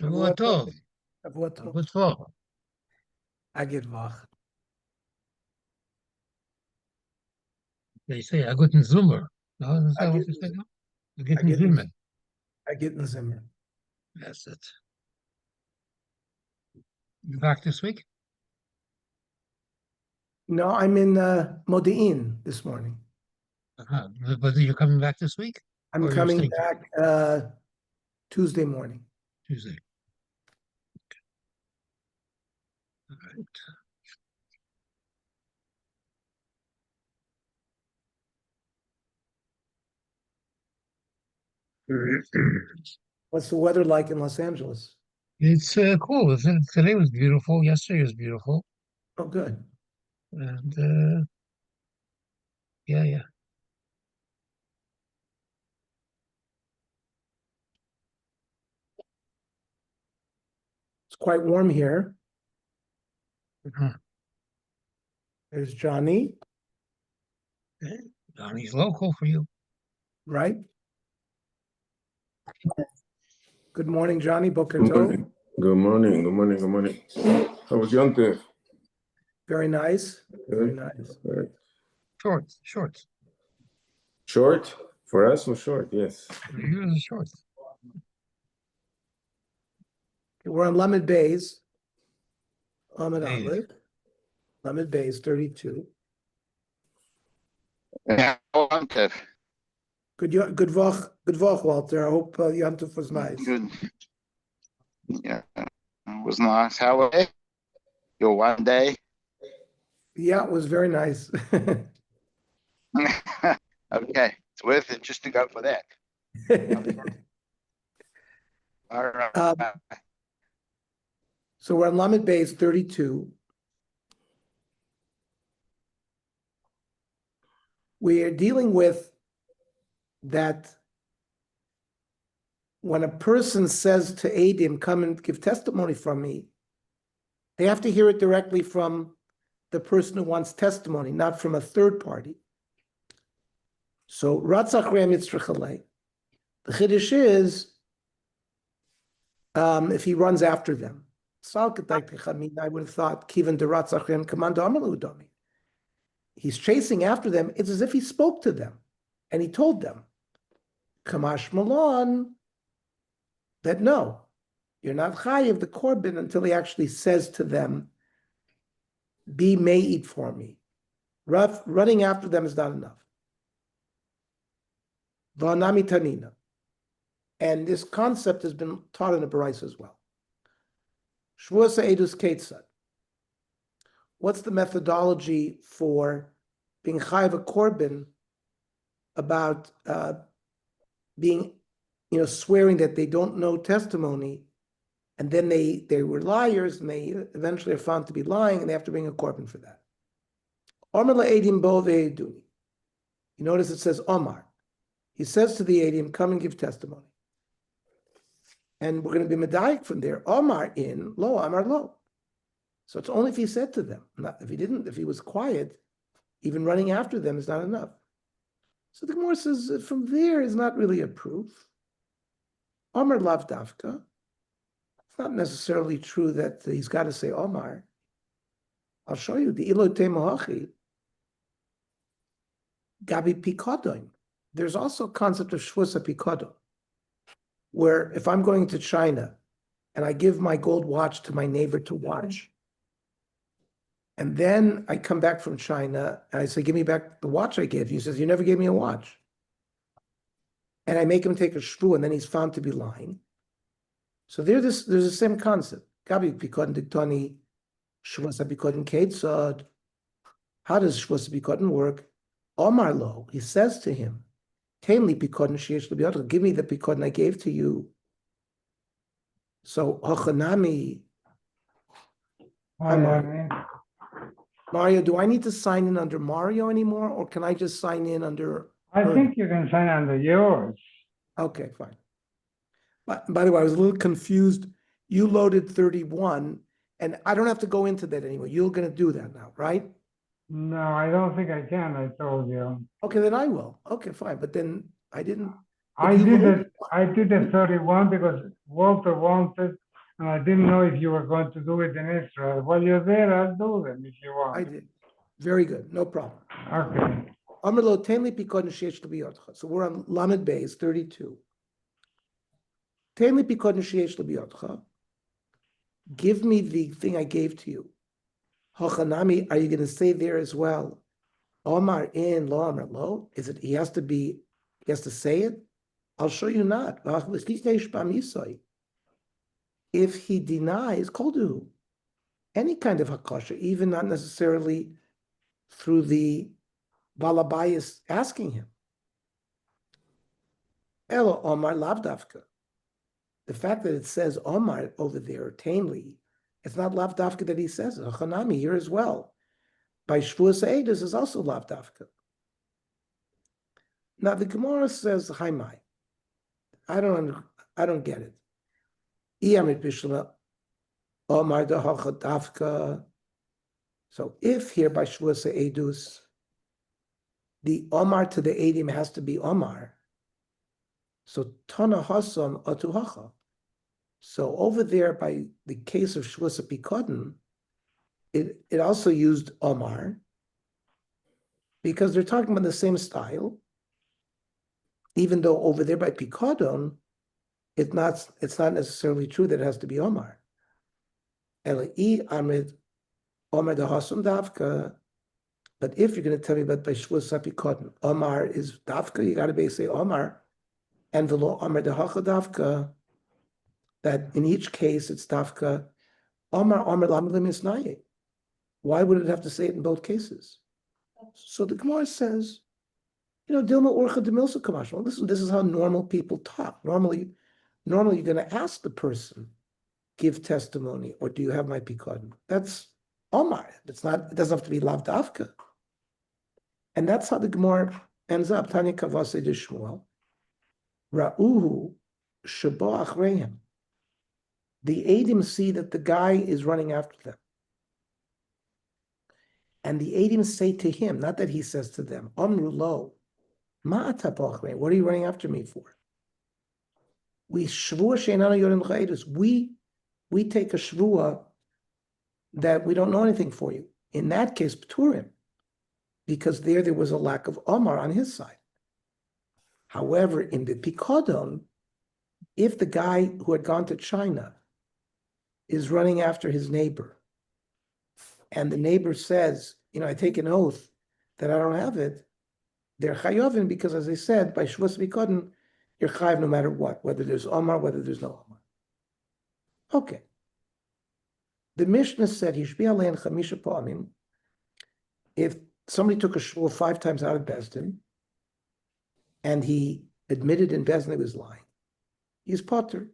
Shavua Tov. Shavuos Daf. What's for? Agidvach. They say a guten Zoomer. No, is that what they say? No? A guten Zoomer. Agitten Zimmer. That's it. You back this week? No, I'm in Modi'in this morning. Uh-huh. But you're coming back this week? I'm Or you're coming staying back Tuesday morning. Tuesday. All right. What's the weather like in Los Angeles? It's cool. Today was beautiful. Yesterday was beautiful. Oh, good. And yeah. It's quite warm here. Uh-huh. There's Johnny, Okay. Donnie's local for you. right? Good morning, Johnny. Boker Good Tov. morning. Good morning. Good morning. Good morning. How was Yom Tov? Very nice. Very Good. nice. Right. Shorts. Short for us or short? Yes. Here's the shorts. We're on Lamed Bays. Lamed Bays. Aleph. Lamed Bays 32. Yeah, Yom Tov. Good vach, Walter. I hope Yom Tov was nice. Good. Yeah, it was nice. How was it? Your one day? Yeah, it was very nice. Okay, it's worth it just to go for that. All right. So we're on Lamed Bays 32. We are dealing with that when a person says to Adim, come and give testimony from me, they have to hear it directly from the person who wants testimony, not from a third party. So Ratzach Re'eh Mitzrachalei. The Chiddush is if he runs after them. I would have thought, Kivan de Ratzach Re'eh Commando Amalu Domi. He's chasing after them. It's as if he spoke to them and he told them, Kamash Malon, that no, you're not chayiv the korban until he actually says to them, be me'id for me. Running after them is not enough. V'anami tanina. And this concept has been taught in the Baraisa as well. Shavuos Edus Ketzad. What's the methodology for being chayiv a korban about being, swearing that they don't know testimony, and then they were liars, and they eventually are found to be lying, and they have to bring a korban for that. Omar la'edim bo ve'eduni. You notice it says Omar. He says to the edim, come and give testimony. And we're going to be medayik from there. Omar in, lo, Omar lo. So it's only if he said to them. Not, if he was quiet, even running after them is not enough. So the Gemara says from there is not really a proof. Omar lav dafka. It's not necessarily true that he's got to say Omar. I'll show you the ilote mohachi. Gabi pikodon. There's also a concept of shvusa pikodon, where if I'm going to China and I give my gold watch to my neighbor to watch, and then I come back from China and I say, give me back the watch I gave you. He says, you never gave me a watch. And I make him take a shvu, and then he's found to be lying. So there's the same concept. Gabi pikodon diktoni shvusa pikodon ketzad. How does shvusa pikodon work? Omar lo, he says to him, Tamely pikodon sheish l'biyadcha, give me the pikodon I gave to you. So hochanami. Hi, Mario, do I need to sign in under Mario anymore, or can I just sign in under? I think you can sign under yours. Okay, fine. By the way, I was a little confused. You loaded 31, and I don't have to go into that anymore. You're going to do that now, right? No, I don't think I can, I told you. Okay, then I will. Okay, fine. But then I didn't. I did it 31 because Walter wanted And I didn't know if you were going to do it in Israel. While you're there, I'll do them if you I want. did. Very good, no problem. Okay. So we're on Lamed Beis 32. Tenli pikod sheyesh l'biyotcha. Give me the thing I gave to you. Hochanami, are you going to say there as well? Omar in, lo Omar lo? Is it he has to say it? I'll show you not. If he denies, koldu, any kind of hakosha, even not necessarily through the balabayas asking him. Elo Omar lavdafka. The fact that it says Omar over there, tamely, it's not lavdafka that he says it. Hachanami here as well. By Shavuos Eidos is also lavdafka. Now the Gemara says Haimai. I don't get it. Iyamit bishla Omar dahacha dafka. So if here by Shavuos Eidos, the Omar to the Eidim has to be Omar. So Tana Hasam Atuhacha. So over there by the case of Shavuos Pikodin, it also used Omar because they're talking about the same style, even though over there by Pikodon, it's not necessarily true that it has to be Omar. Eli Amid Omar the Hasam Davka. But if you're going to tell me about by Shavuos Pikodin, Omar is Davka, you got to basically say Omar, and the law Omar the Hacha Davka, that in each case it's Davka, Omar Lamilim Isnaye. Why would it have to say it in both cases? So the Gemara says, Dilma Orcha Demilsa Kamash. Well, listen, this is how normal people talk. Normally you're going to ask the person, give testimony, or do you have my pikadon? That's Omar. It doesn't have to be Lav Davka. And that's how the Gemara ends up. Tanya Kavase de Shmuel. Ra'uhu Shabo Achreim. The Eidim see that the guy is running after them. And the Eidim say to him, not that he says to them, Amru lo, what are you running after me for? We take a shvua that we don't know anything for you. In that case, Pturim, because there was a lack of Omar on his side. However, in the Pikodon, if the guy who had gone to China is running after his neighbor, and the neighbor says, I take an oath that I don't have it, they're chayovin because, as I said, by Shavuos Pikodon, you're chayav no matter what, whether there's Omar, whether there's no Omar. Okay. The Mishnah said, Yishbi alein chamisha pa'amim, if somebody took a shvur 5 times out of Bezdin, and he admitted in Bezdin he was lying, he's potter.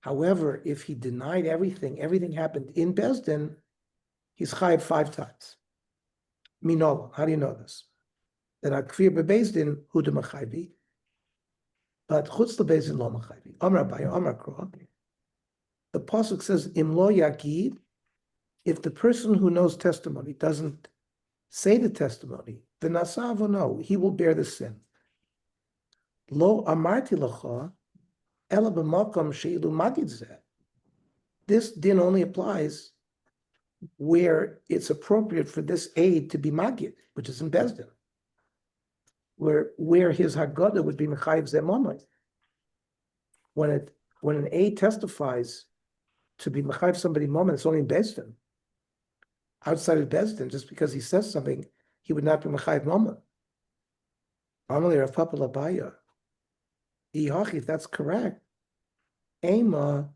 However, if he denied everything happened in Bezdin, he's chayav 5 times. Minola, how do you know this? That akfir bebezdin hu de machayvi, but chutz lebezdin lo machayvi. Amar Abaye, Amar Kro. The pasuk says im lo yagid, if the person who knows testimony doesn't say the testimony, v'nasav no, he will bear the sin. Lo amarti lacha. This din only applies where it's appropriate for this aid to be magid, which is in Bezdin, where his haggadah would be mechayiv zemamai. When an aid testifies to be mechayiv somebody moment, it's only in Bezdin. Outside of Bezdin, just because he says something, he would not be mechayiv moment. Amalei Rav Papa Labaya. If that's correct, Ema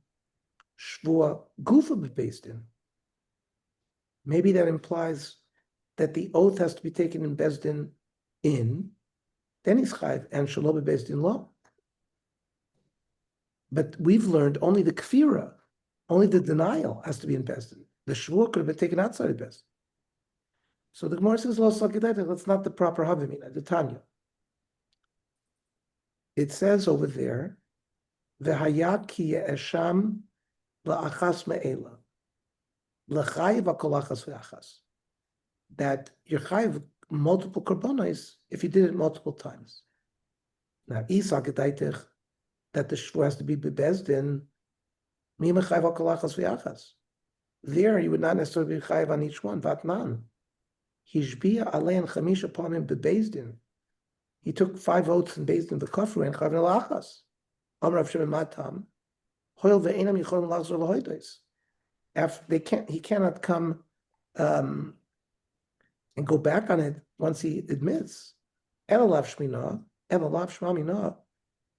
Shvua Gufa Bezdin. Maybe that implies that the oath has to be taken in Bezdin then he's chayiv, and Shelo Bezdin lo. But we've learned only the kfira, only the denial has to be in Bezdin. The Shvua could have been taken outside of Bezdin. So the Gemara says, that's not the proper Havamina, the Tanya. It says over there, V'hayat ki ye'esham la'achas me'ela. L'chayiv ha'kolachas v'achas. That you're chayiv multiple korbanos if you did it multiple times. Now, Isa gedaitich that the shvua has to be bebezdin. Mi mechayv al kalachas v'yachas. There, you would not necessarily be chayiv on each one. Vatnan. Hishbia alein chamisha pamim bebezdin. He took 5 oaths in Bezdin v'kafru and chayiv nelachas. Amar Rav Shimon matam. Hoil ve'enam yicholim lachzor l'hoidos. After he cannot come and go back on it once he admits. Elalav shmina, elalav shmamina.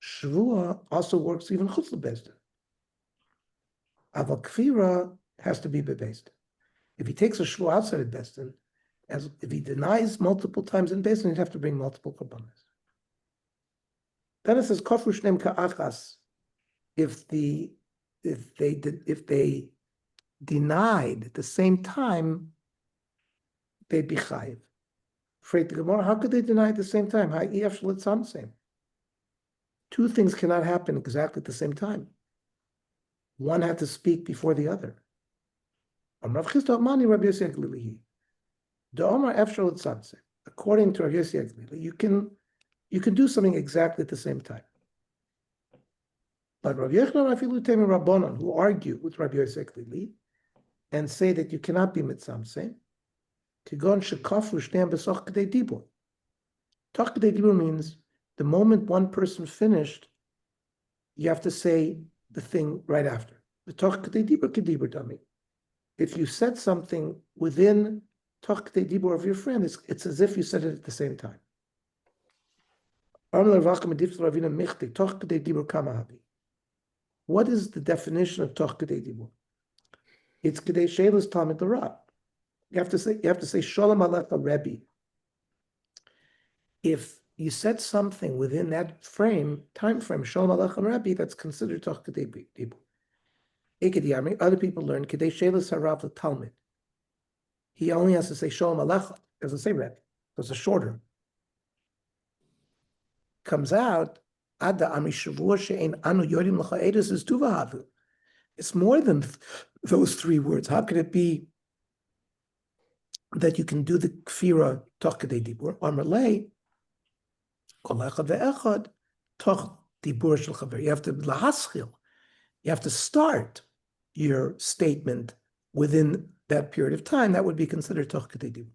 Shvua also works even chutz l'bezdin. Aval kfira has to be bebezdin. If he takes a shvua outside of bezdin, as if he denies multiple times in bezdin, he'd have to bring multiple korbanos. Then it says kafru shneim ka'achas. If they denied at the same time, they'd be chayiv. Freit the Gemara, how could they deny at the same time? Two things cannot happen exactly at the same time. One had to speak before the other. According to Rav Yossi Aglili, you can do something exactly at the same time. But Rav Yochanan Afilu Temi Rabbanon, who argue with Rav Yossi Aglili and say that you cannot be mitzamseh, Kigon shekafru shneim besoch kedei dibur. Toch kedei dibur means the moment one person finished, you have to say the thing right after. Toch kedei dibur kedibur dami. If you said something within toch kedei dibur of your friend, it's as if you said it at the same time. What is the definition of toch kedei dibur? It's kedei sheilus talmid l'rab. You have to say Shalom Alecha Rebbe. If you said something within that time frame, Shalom Alecha Rebbe, that's considered toch kedei dibur. Other people learn kedei sheilus harav l'talmid. He only has to say Shalom Alecha, doesn't say Rebbe, because it's shorter. Comes out, Ada Ami Shavuos she'ein anu yodim l'cha edus is tuvahavu. It's more than those 3 words. How could it be that you can do the kfira toch kedei dibur, or malay, kol echad ve'echad, toch dibur shel chaver. You have to lahaschil. You have to start your statement within that period of time. That would be considered toch kedei dibur.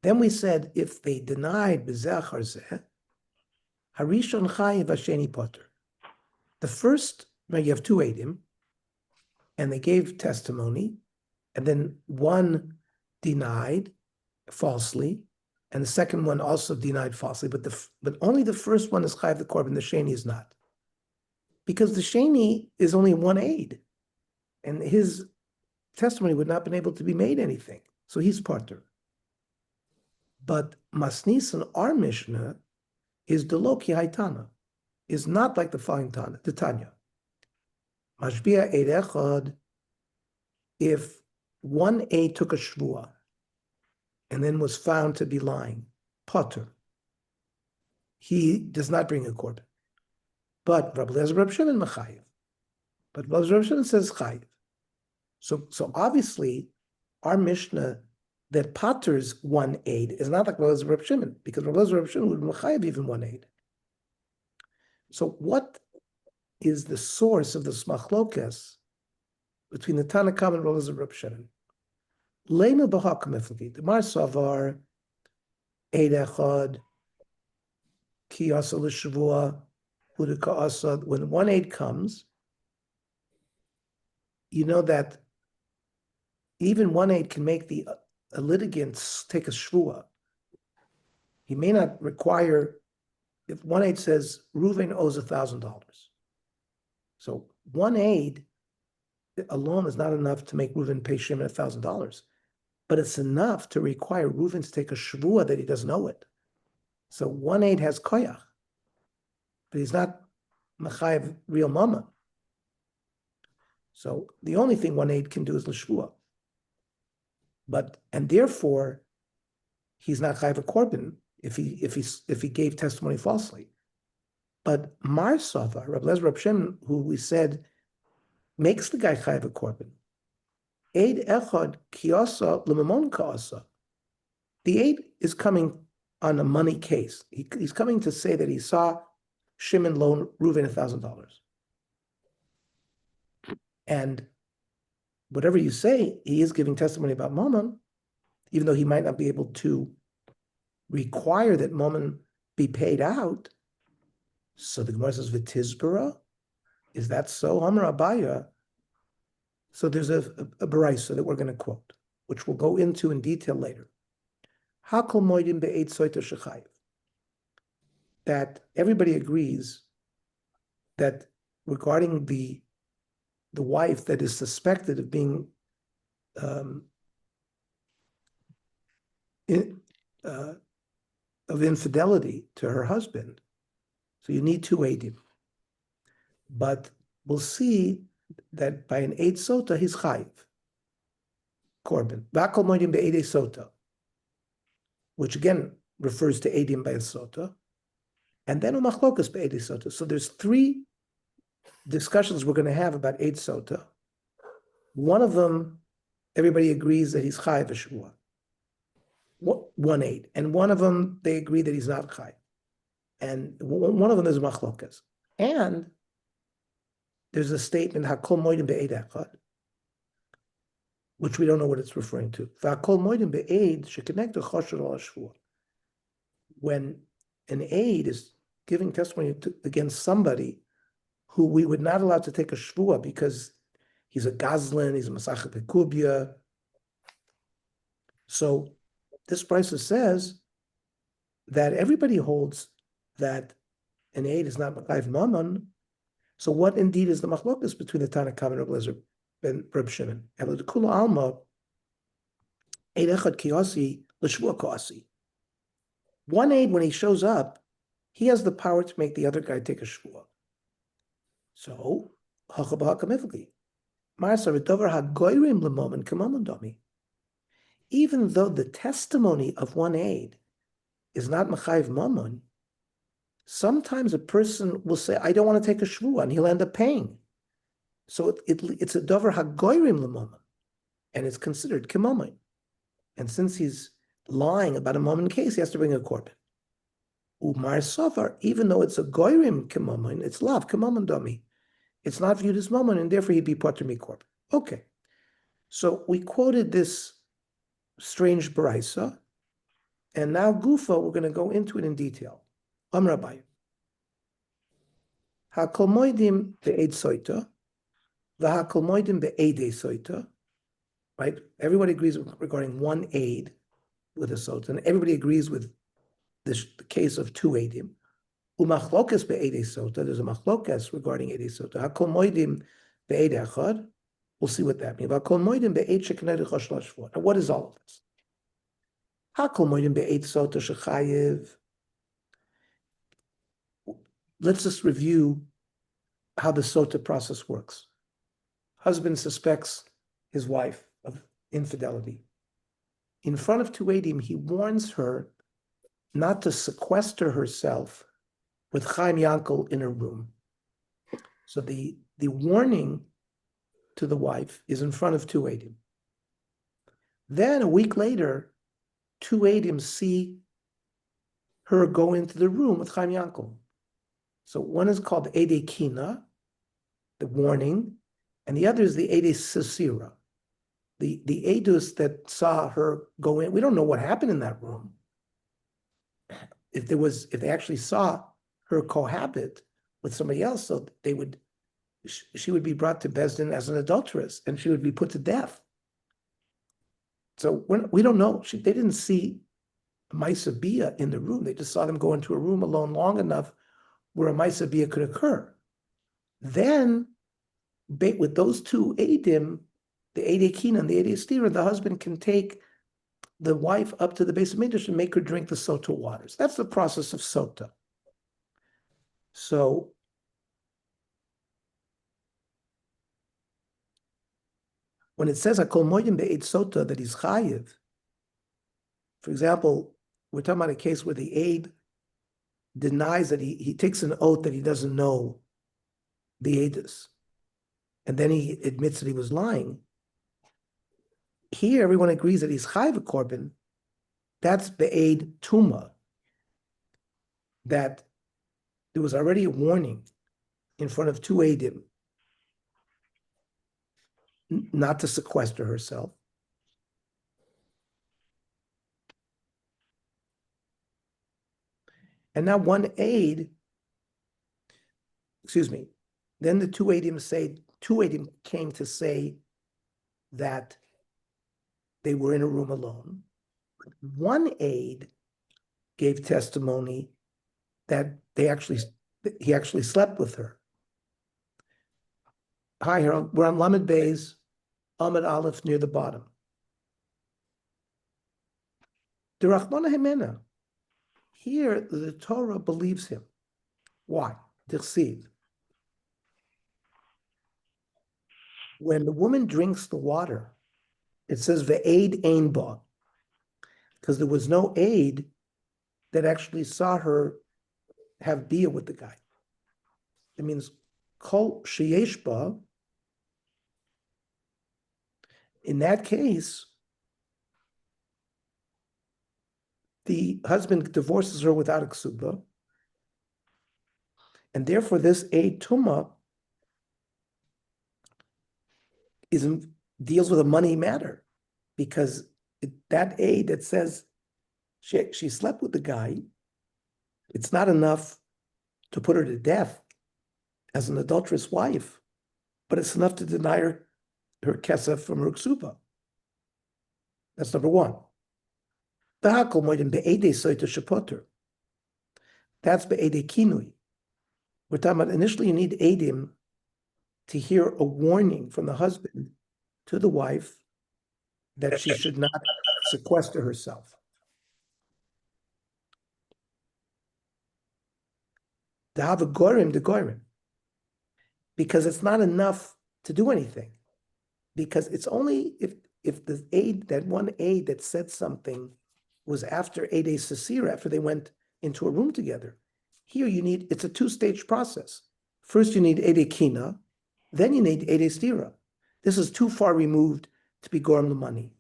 Then we said if they denied b'zeh achar zeh, harishon chayiv hasheni poter. The first, now you have 2 edim, and they gave testimony. And then one denied falsely, and the second one also denied falsely. But only the first one is chayiv the korban. The sheni is not, because the sheni is only 1 aid, and his testimony would not have been able to be made anything. So he's parter. But Masnis and our Mishnah is deloki haitana, is not like the following Tana, the Tanya. Mashbia eid echad, if 1 aid took a shvua and then was found to be lying, potter, he does not bring a korban. But Rabbi Eliezer Reb Shimon mechayiv. But Rabbi Eliezer Reb Shimon says chayiv. So obviously, our Mishnah that potters 1 aid is not like Rabbi Eliezer Reb Shimon, because Rabbi Eliezer Reb Shimon would mechayiv even 1 aid. So what is the source of the smachlokas between the Tanna Kamma and Rabbi Eliezer Reb Shimon? Leinu b'hakam eflagi. The Mar Savar eid echad ki asa l'shavua hudika asa. When 1 aid comes, you know that even 1 aid can make a litigant take a shvua. He may not require, if 1 aid says Reuven owes $1,000. So 1 aid alone is not enough to make Reuven pay Shimon $1,000, but it's enough to require Reuven to take a shvua that he doesn't owe it. So 1 aid has koyach, but he's not mechayev real mama. So the only thing 1 aid can do is l'shvua. And therefore, he's not chayev a korban if he gave testimony falsely. But Mar Savar, Rabbi Eliezer Reb Shimon, who we said makes the guy chayev a korban, aid echad kiyasa l'mamon ka'asa. The aid is coming on a money case. He's coming to say that he saw Shimon loan Reuven $1,000. And whatever you say, he is giving testimony about Mammon, even though he might not be able to require that Mammon be paid out. So the Gemara says, V'tizbara, is that so? Amar Abaya. So there's a baraisa that we're going to quote, which we'll go into in detail later. Hakol moedim be'ed soita shechayiv. That everybody agrees that regarding the wife that is suspected of being of infidelity to her husband, so you need two edim. But we'll see that by an eid sota, he's chayiv. Korban. Vakol moedim be'ed sota, which again refers to edim by a sota. And then umachlokas be'ed sota. So there's three discussions we're going to have about eid sota. One of them, everybody agrees that he's chayiv v'shua. One eid. And one of them, they agree that he's not chayiv. And one of them is machlokas. And there's a statement, hakol moedim be'ed echad, which we don't know what it's referring to. V'hakol moedim be'ed shekenegdo chosher al hashvua. When an aid is giving testimony against somebody who we would not allow to take a shvua because he's a gazlan, he's a masachet bekubia. So this brisa says that everybody holds that an aid is not machayv mammon. So what indeed is the machlokas between the Tanna Kama and Reb Eliezer ben Reb Shimon? Kula alma aid echad kiasi l'shvua koasi. One aid, when he shows up, he has the power to make the other guy take a shvua. So, even though the testimony of one aid is not machayv mammon, sometimes a person will say, I don't want to take a shvua, and he'll end up paying. So it's a dover hagoyrim l'mammon, and it's considered k'mammon. And since he's lying about a mammon case, he has to bring a korban. Umar sofar, even though it's a goyrim k'mammon, it's lav k'mammon dami. It's not viewed as mammon, and therefore he'd be patur mikorban. Okay. So we quoted this strange baraisa, and now Gufa, we're going to go into it in detail. Amar Abaye. Hakol moedim be'ed soita, v'hakol moedim be'edei soita. Right? Everybody agrees regarding one aid with a sota, and everybody agrees with this the case of two eidim. Umachlokas be'edei sota. There's a machlokas regarding edei sota. Hakol moedim be'ed echad. We'll see what that means. Hakol moedim be'ed shekened chosh lashvua. Now, what is all of this? Hakol moedim be'ed sota shechayiv. Let's just review how the sota process works. Husband suspects his wife of infidelity. In front of two eidim, he warns her not to sequester herself with Chaim Yankel in her room. So the warning to the wife is in front of two eidim. Then a week later, two eidim see her go into the room with Chaim Yankel. So one is called Ede Kina, the warning, and the other is the Ede Sisira, the Edus that saw her go in. We don't know what happened in that room. If they actually saw her cohabit with somebody else, so she would be brought to Bezdin as an adulteress, and she would be put to death. So we don't know. They didn't see Maisa Bia in the room. They just saw them go into a room alone long enough where a Maisa Bia could occur. Then, with those two Eidim, the Eidei Kina and the Eidei Stira, the husband can take the wife up to the base of Midrash and make her drink the sota waters. That's the process of sota. So, when it says Hakol moedim be'ed sota that he's chayiv, for example, we're talking about a case where the aid denies that he takes an oath that he doesn't know the edus, and then he admits that he was lying. Here, everyone agrees that he's chayiv a korban. That's be'ed tuma. that there was already a warning in front of two Eidim not to sequester herself. And now one aid, excuse me, then the two Eidim came to say that they were in a room alone. One aid gave testimony that he actually slept with her. Hi, Harold. We're on Lamed Bays, Ahmed Aleph near the bottom. The Rahmana Hemena. Here, the Torah believes him. Why? Dichsiv. When the woman drinks the water, it says ve'aid ein ba, because there was no aid that actually saw her have bia with the guy. It means kol sheyesh ba. In that case, the husband divorces her without a ksuba, and therefore this aid tuma deals with a money matter, because that aid that says she slept with the guy, it's not enough to put her to death as an adulterous wife, but it's enough to deny her kesef from her ksuba. That's number one. That's be'ede kinui. We're talking about initially you need edim to hear a warning from the husband to the wife that she should not sequester herself. To have a gorim, because it's not enough to do anything. Because it's only if the aid, that one aid that said something was after Ede Sasira, after they went into a room together. Here it's a two-stage process. First you need Ede Kina, then you need Ede Stira. This is too far removed to be Gorm the money.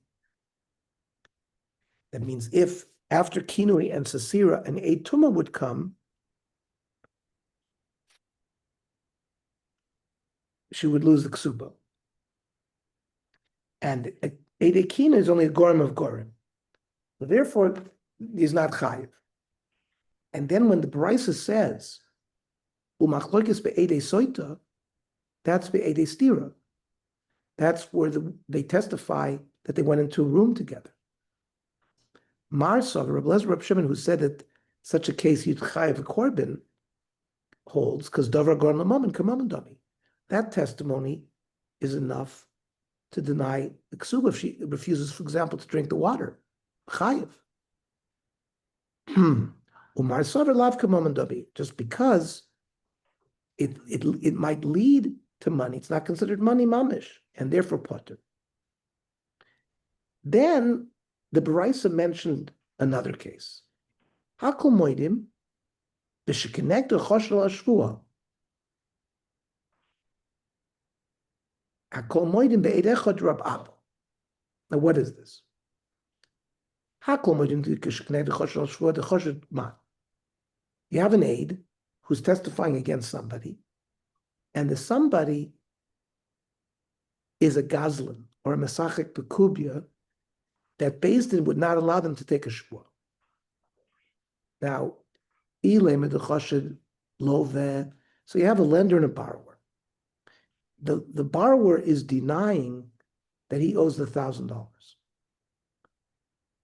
That means if after Kinui and Sasira an Eid Tuma would come, she would lose the Ksuba. And Ede Kina is only a Gorm of Gorim. So therefore, he's not Chayiv. And then when the Brisa says, Umachlokes be'ede soita, that's be'ede stira. That's where they testify that they went into a room together. Marsav, Reb Lezer Reb Shimon, who said that such a case you'd chayiv a korban, holds, because davar gorm l'momen k'momen dami. That testimony is enough to deny the ksuba if she refuses, for example, to drink the water. Chayiv. Umar savar lav k'momen dami, just because it might lead to money. It's not considered money mamish, and therefore potter. Then the Baraisa mentioned another case. Hakol moedim b'shekenektu choshel hashvua. Hakol moedim be'edechad rab ab. Now what is this? Hakol moedim b'shekenektu choshel hashvua dechoshed ma. You have an aide who's testifying against somebody, and the somebody is a gazlan or a mesachek bekubya that Beis Din would not allow them to take a shvua. Now, so you have a lender and a borrower. The borrower is denying that he owes the $1,000.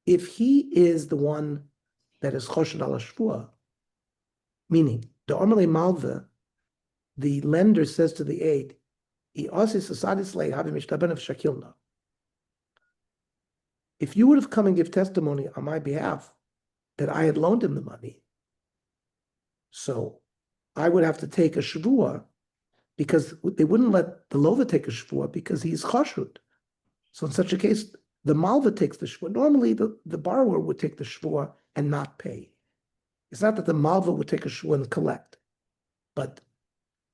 If he is the one that is choshed al shvua, meaning the Ormele Malva, the lender says to the aide, if you would have come and give testimony on my behalf that I had loaned him the money, so I would have to take a shvua, because they wouldn't let the lova take a shvua because he's chashud. So in such a case, the malva takes the shvua. Normally, the borrower would take the shvua and not pay. It's not that the malva would take a shvua and collect, but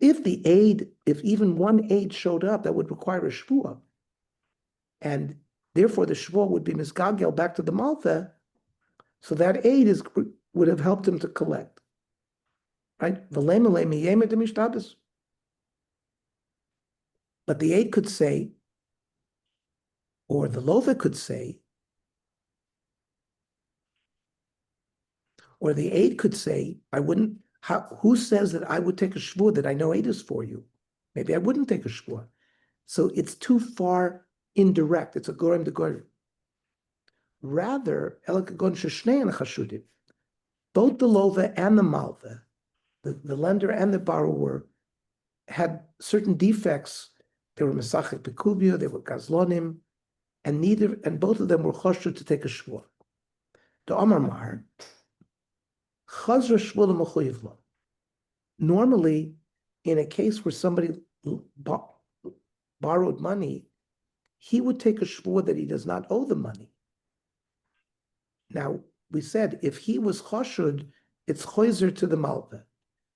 if even one aid showed up, that would require a shvua, and therefore the shvua would be misgagel back to the malva, so that aid would have helped him to collect. right? But the aid could say, or the lover could say, or the aid could say, I wouldn't, who says that I would take a shvur that I know aid is for you? Maybe I wouldn't take a shvur. So it's too far indirect. It's a gorem de gorem. Rather, both the lova and the malva, the lender and the borrower, had certain defects. They were mesachik pekubia, they were gazlonim, and both of them were chosher to take a shvur. The Omar Mar, chazra shvur l'mechuyev lo. Normally, in a case where somebody borrowed money, he would take a shvur that he does not owe the money. Now, we said if he was choshud, it's choizer to the malva.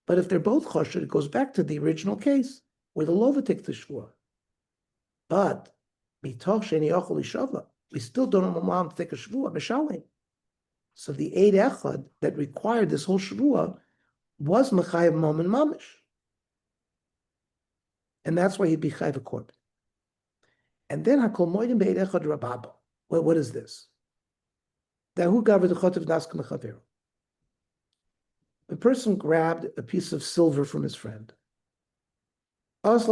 But if they're both choshud, it goes back to the original case where the lova takes the shvur. But mitoch sheni yochel ishava, we still don't allow him to take a shvur mishalim. So the eid echad that required this whole shvur was mechayev mom and mamish, and that's why he'd be chayev a korban. And then hakol moedim be'eid echad rababa. Well, what is this? The person grabbed a piece of silver from his friend. The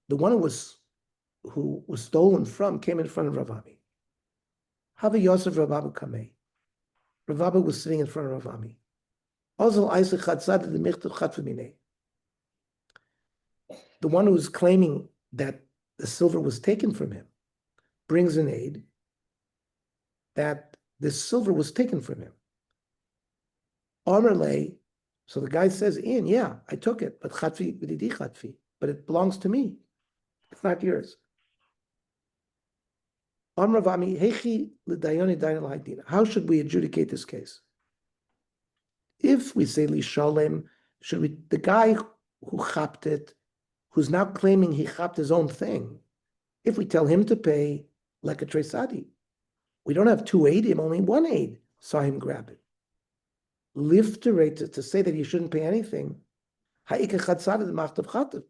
one who was stolen from came in front of Ravami. Hava Yosef Ravabu Kamei. Ravabu was sitting in front of Ravami. The one who was claiming that the silver was taken from him brings an aid that this silver was taken from him. Amarle, so the guy says, yeah, I took it, but chatfi v'didi chatfi, but it belongs to me. It's not yours. Amravami hechi l'dayoni dayan l'haydina. How should we adjudicate this case? If we say lishalem, should we, the guy who chapped it, who's now claiming he chapped his own thing, if we tell him to pay like a tresadi, we don't have two aidim, only one aid saw him grab it. Lifterate to say that he shouldn't pay anything. But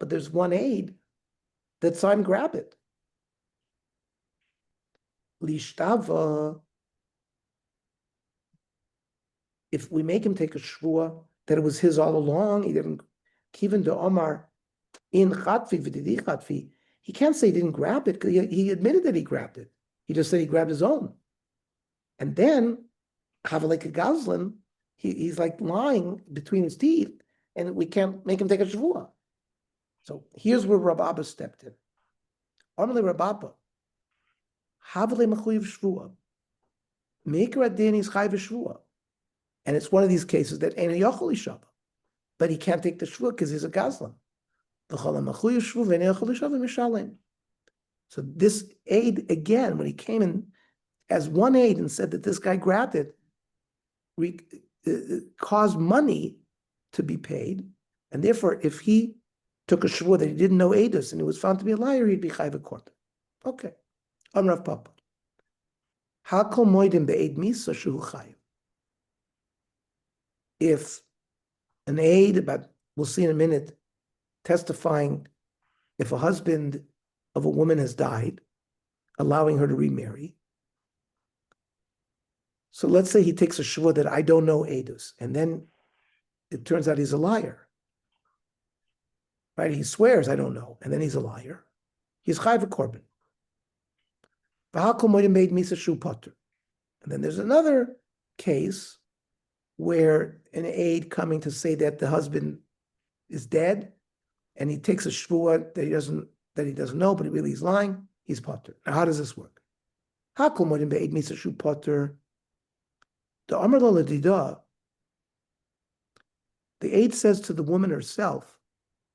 there's one aid that saw him grab it. Lishtava, if we make him take a shvua that it was his all along, he didn't, kiven de Omar in chatfi v'didi chatfi, he can't say he didn't grab it because he admitted that he grabbed it. He just said he grabbed his own. And then, like a gazlan, he's like lying between his teeth, and we can't make him take a shvua. So here's where Rav Abba stepped in. Amalei Rav Abba, havale mechuyev shvua, meikar adin is chayv shvua, and it's one of these cases that ain't a yochel ishava, but he can't take the shvua because he's a gazlan. So this aid, again, when he came in as one aid and said that this guy grabbed it, caused money to be paid, and therefore, if he took a shvur that he didn't know Eidus and he was found to be a liar, he'd be chayv a korban. Okay. Rav Papa. Hakol moedim be'eid misa shehu chayv. If an aid, but we'll see in a minute, testifying if a husband of a woman has died, allowing her to remarry. So let's say he takes a shvur that I don't know Eidus, and then it turns out he's a liar. Right? He swears I don't know, and then he's a liar. He's chayv a korban. And then there's another case where an aide coming to say that the husband is dead, and he takes a shvua that he doesn't know, but really he's lying. He's potter. Now, how does this work? The Amar Ladida, the aide says to the woman herself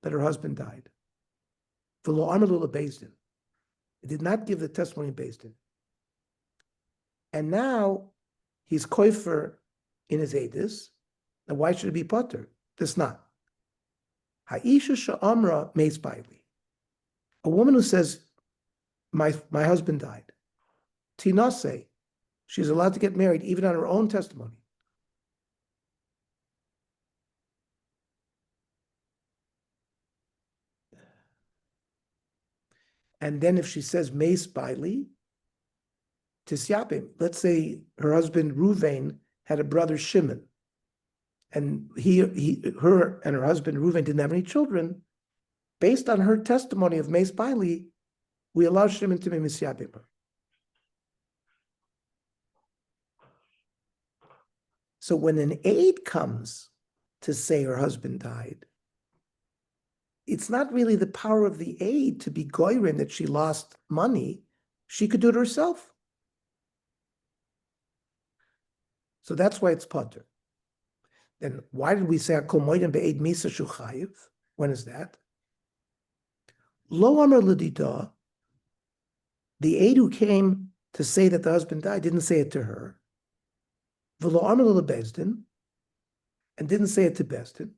that her husband died. V'lo Amar Lula Bezdin. It did not give the testimony based in. And now he's koifer in his edus. Now why should it be potter? This not. Ha'isha sha'amra meis baili. A woman who says, my husband died. Tinase, she's allowed to get married even on her own testimony. And then if she says Meis Baili, Tisyapim, let's say her husband Ruvain had a brother Shimon, and her and her husband Ruvain didn't have any children. Based on her testimony of Meis Baili, we allow Shimon to be Misyapim. So when an aide comes to say her husband died, it's not really the power of the aide to be goyrim that she lost money. She could do it herself. So that's why it's potter. Then why did we say Kol Moedim be'ed misa shu chayiv? When is that? Lo amar l'dida, the aide who came to say that the husband died didn't say it to her. V'lo amar l'bezdin, and didn't say it to Bezdin.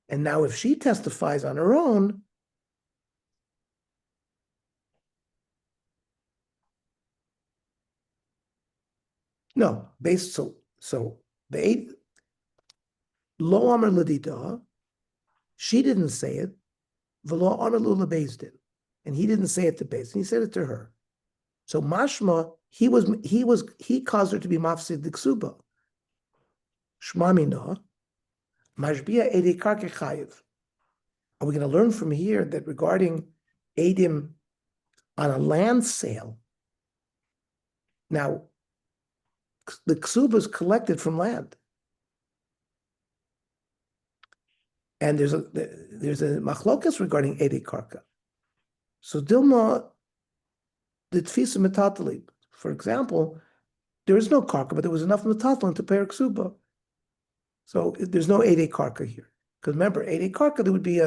And now if she testifies on her own, no, so the aide, lo amar l'dida, she didn't say it, v'lo amar l'bezdin, and he didn't say it to Bezdin, he said it to her. So mashma, he caused her to be mafsid d'ksuba. Shmamina, mashbia edei karke chayiv. Are we going to learn from here that regarding edim on a land sale, now the ksuba is collected from land, and there's a machlokas regarding edei karka. So Dilma, the tfisa metatali, for example, there is no karka, but there was enough metatlin to pay her ksuba. So there's no edei karka here, because remember, edei karka, there would be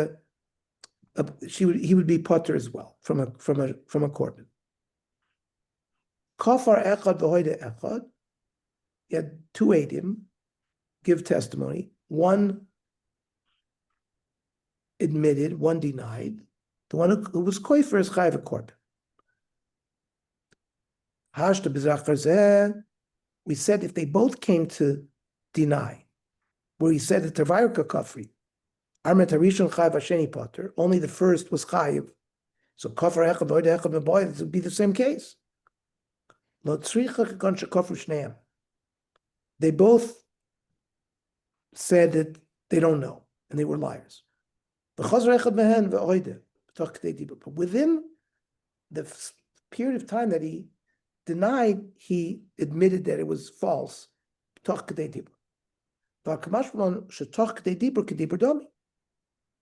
he would be potter as well from a korban. Kafar echad v'hoide echad. You had two edim give testimony. One admitted, one denied. The one who was koifer is chayav a korban. Hashta b'zachar zeh. We said if they both came to deny, where he said the tavayurka kafri, armet harishon chayav hasheni potter, only the first was chayav. So kafar echad v'hoide echad v'boy, it would be the same case. Lo tzricha chakon shekafru shneim. They both said that they don't know, and they were liars. But within the period of time that he denied, he admitted that it was false. And the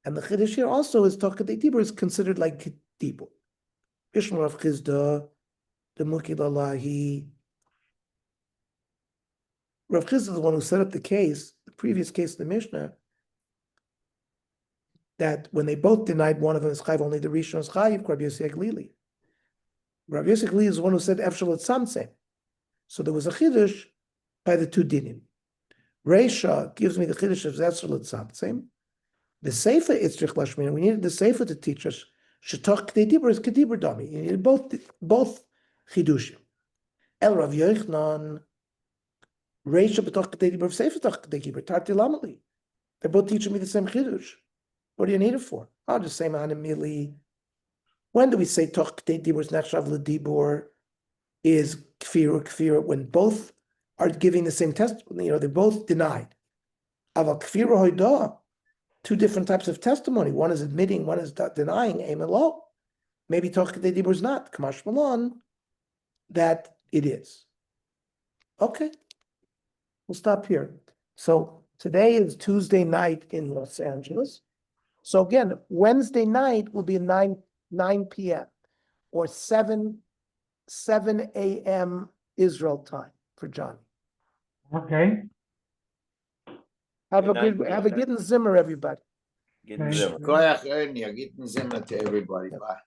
chiddush here also is toch kedei dibur is considered like dibur. Ishmael Rav Chizda, the Mukilalahi. Rav Chizda is the one who set up the case, the previous case in the Mishnah, that when they both denied one of them is chayiv, only the Rishon is chayiv, Rabbi Yossi Aglili. Rabbi Yossi Aglili is the one who said Efshel at Samsem. So there was a chiddush by the two dinim. Reisha gives me the chiddush of Efshel at Samsem. The Sefer Itzrich Lashmin, we needed the Sefer to teach us Shetoch Kedei Dibur is Kedibur Dami. You needed both chidushim. El Rav Yochanan, Reisha b'toch Kedei Dibur, Sefer toch Kedei Dibur, Tarti Lamali. They're both teaching me the same chiddush. What do you need it for? I'll just say Ma'anim Mili. When do we say Toch Kedei Dibur is Nachshav L'Dibur is Kfira, when both are giving the same testimony, they're both denied. Aval Kfira Hoidah, two different types of testimony. One is admitting, one is denying, Amen Lo. Maybe Toch Kedei Dibur is not, Kamash Malon, that it is. Okay, we'll stop here. So today is Tuesday night in Los Angeles. So again, Wednesday night will be 9 p.m. or 7 a.m. Israel time for Johnny. Okay. Have a good Zimmer, everybody. Koyach Ernia, gitten Zimmer to everybody. Bye.